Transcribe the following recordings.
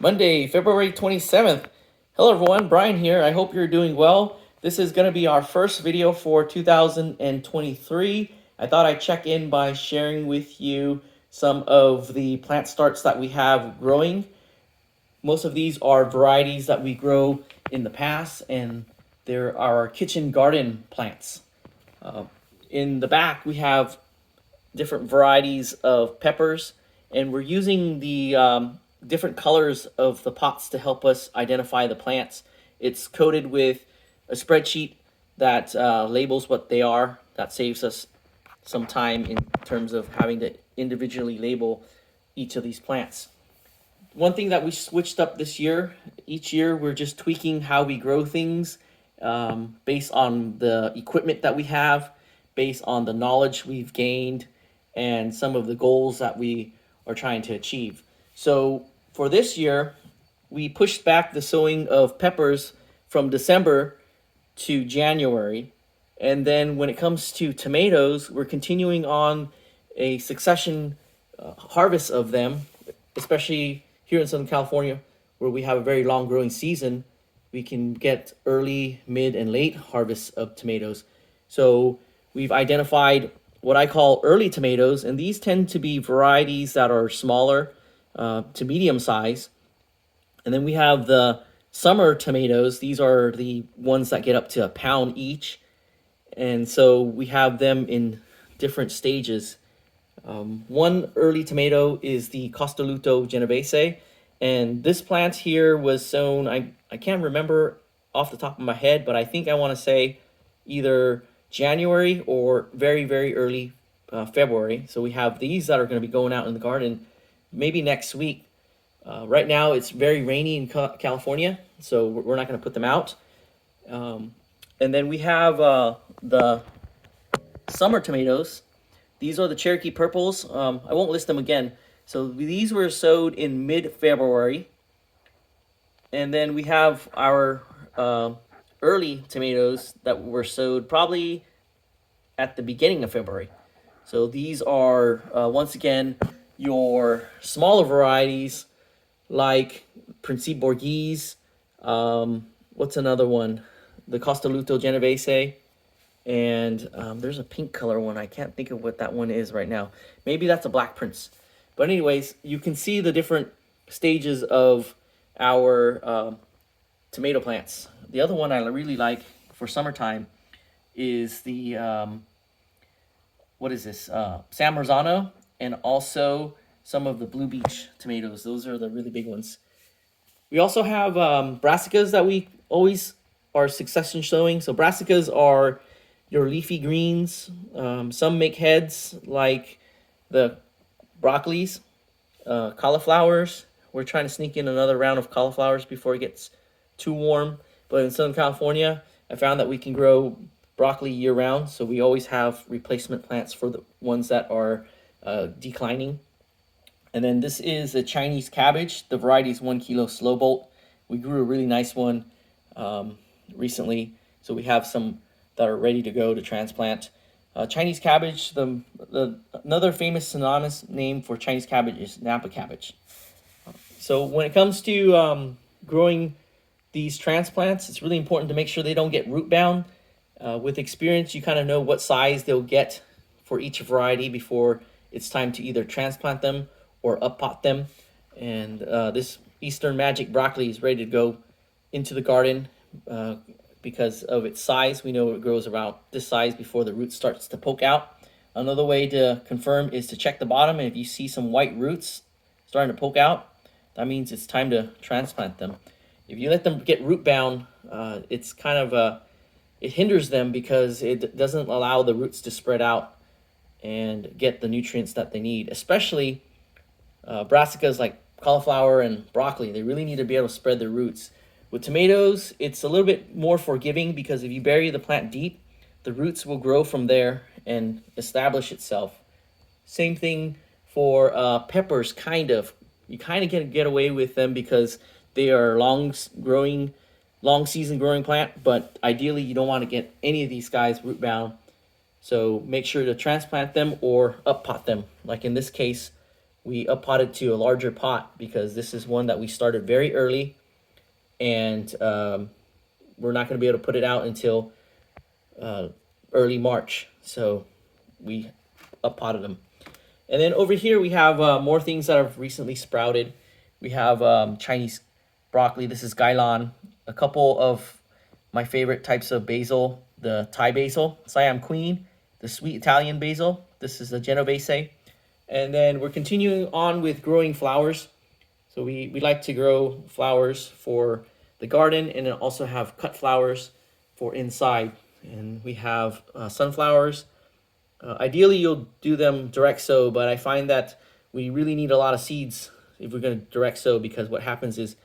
Monday, February 27th. Hello everyone, Brian here. I hope you're doing well. This is going to be our first video for 2023. I thought I'd check in by sharing with you some of the plant starts that we have growing. Most of these are varieties that we grow in the past, and there are kitchen garden plants. In the back, we have different varieties of peppers, and we're using the different colors of the pots to help us identify the plants. It's coated with a spreadsheet that labels what they are. That saves us some time in terms of having to individually label each of these plants. One thing that we switched up this year, each year we're just tweaking how we grow things based on the equipment that we have, based on the knowledge we've gained, and some of the goals that we are trying to achieve. So for this year, we pushed back the sowing of peppers from December to January. And then when it comes to tomatoes, we're continuing on a succession harvest of them, especially here in Southern California, where we have a very long growing season. We can get early, mid, and late harvests of tomatoes. So we've identified what I call early tomatoes, and these tend to be varieties that are smaller to medium size. And then we have the summer tomatoes. These are the ones that get up to a pound each. And so we have them in different stages. One early tomato is the costoluto genovese. And this plant here was sown, I can't remember off the top of my head, but I think I want to say either January or very, very early February. So we have these that are going to be going out in the garden maybe next week. Right now it's very rainy in California, so we're not going to put them out. And then we have the summer tomatoes. These are the Cherokee purples. I won't list them again. So these were sowed in mid-February. And then we have our early tomatoes that were sowed probably at the beginning of February. So these are, once again, your smaller varieties like Principe Borghese. What's another one? The Costoluto Genovese. And there's a pink color one. I can't think of what that one is right now. Maybe that's a Black Prince. But anyways, you can see the different stages of our tomato plants. The other one I really like for summertime is the, what is this? San Marzano, and also some of the Blue Beach tomatoes. Those are the really big ones. We also have brassicas that we always are succession sowing. So brassicas are your leafy greens. Some make heads like the broccolis, cauliflowers. We're trying to sneak in another round of cauliflowers before it gets too warm. But in Southern California, I found that we can grow broccoli year-round, so we always have replacement plants for the ones that are declining. And then this is the Chinese cabbage. The variety is 1 kilo slow bolt. We grew a really nice one recently, so we have some that are ready to go to transplant. Chinese cabbage, another famous synonymous name for Chinese cabbage is Napa cabbage. So when it comes to growing these transplants, it's really important to make sure they don't get root bound. With experience, you kind of know what size they'll get for each variety before it's time to either transplant them or up pot them. And this Eastern Magic broccoli is ready to go into the garden because of its size. We know it grows about this size before the root starts to poke out. Another way to confirm is to check the bottom, and if you see some white roots starting to poke out, that means it's time to transplant them. If you let them get root bound, it's kind of it hinders them because it doesn't allow the roots to spread out and get the nutrients that they need, especially brassicas like cauliflower and broccoli. They really need to be able to spread their roots. With tomatoes, it's a little bit more forgiving because if you bury the plant deep, the roots will grow from there and establish itself. Same thing for peppers, kind of. You kind of get away with them because they are long season growing plant, but ideally you don't want to get any of these guys root bound. So make sure to transplant them or up pot them. Like in this case, we up potted to a larger pot because this is one that we started very early, and we're not going to be able to put it out until early March. So we up potted them. And then over here we have more things that have recently sprouted. We have Chinese broccoli. This is Gailan. A couple of my favorite types of basil, the Thai basil, Siam Queen, the sweet Italian basil. This is the genovese. And then we're continuing on with growing flowers. So we like to grow flowers for the garden, and then also have cut flowers for inside. And we have sunflowers. Ideally, you'll do them direct sow, but I find that we really need a lot of seeds if we're going to direct sow, because what happens is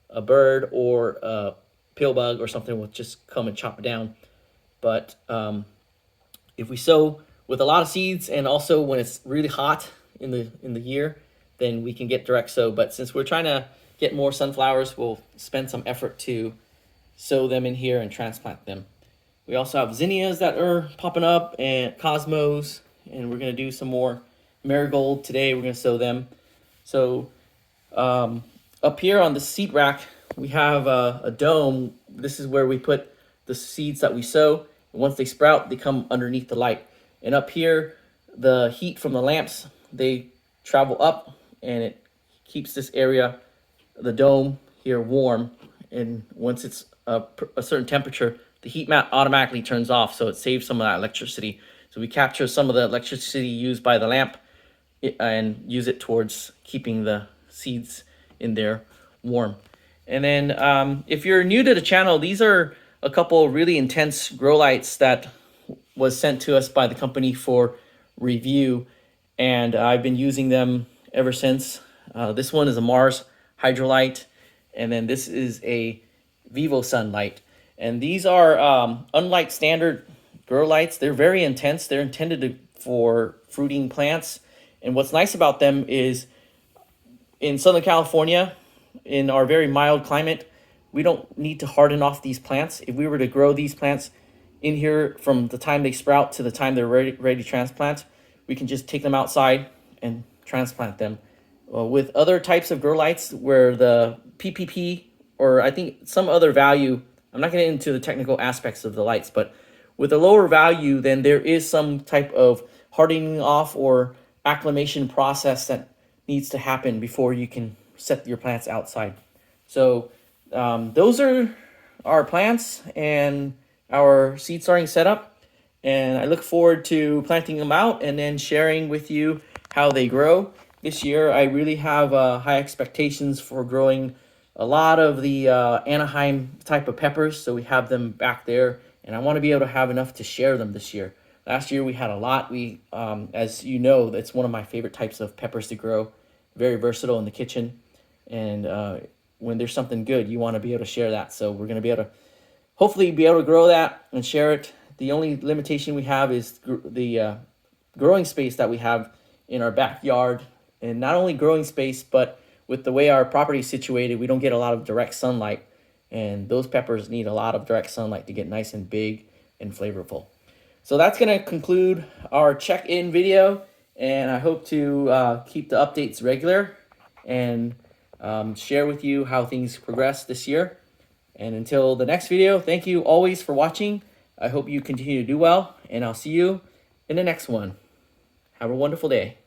a bird or a pill bug or something will just come and chop it down. But if we sow with a lot of seeds, and also when it's really hot in the year, then we can get direct sow. But since we're trying to get more sunflowers, we'll spend some effort to sow them in here and transplant them. We also have zinnias that are popping up, and cosmos, and we're going to do some more marigold today. We're going to sow them. So up here on the seed rack, we have a dome. This is where we put the seeds that we sow. And once they sprout, they come underneath the light. And up here, the heat from the lamps, they travel up, and it keeps this area, the dome here, warm. And once it's a certain temperature, the heat mat automatically turns off, so it saves some of that electricity. So we capture some of the electricity used by the lamp and use it towards keeping the seeds in there warm. And then if you're new to the channel, these are a couple really intense grow lights that was sent to us by the company for review, and I've been using them ever since. This one is a Mars Hydrolite, and then this is a Vivo Sunlight. And these are, unlike standard grow lights, they're very intense. They're intended for fruiting plants. And what's nice about them is in Southern California, in our very mild climate, we don't need to harden off these plants. If we were to grow these plants in here from the time they sprout to the time they're ready to transplant, we can just take them outside and transplant them. With other types of grow lights where the PPP, or I think some other value, I'm not getting into the technical aspects of the lights, but with a lower value, then there is some type of hardening off or acclimation process that needs to happen before you can set your plants outside. So those are our plants and our seed starting setup, and I look forward to planting them out and then sharing with you how they grow. This year I really have high expectations for growing a lot of the anahiem type of peppers, so we have them back there, and I want to be able to have enough to share them this year. Last year we had a lot. We, as you know, that's one of my favorite types of peppers to grow. Very versatile in the kitchen, and when there's something good, you want to be able to share that. So we're going to be able to hopefully be able to grow that and share it. The only limitation we have is the growing space that we have in our backyard, and not only growing space, but with the way our property is situated, we don't get a lot of direct sunlight, and those peppers need a lot of direct sunlight to get nice and big and flavorful. So that's going to conclude our check-in video, and I hope to keep the updates regular and share with you how things progress this year. And until the next video, thank you always for watching. I hope you continue to do well, and I'll see you in the next one. Have a wonderful day.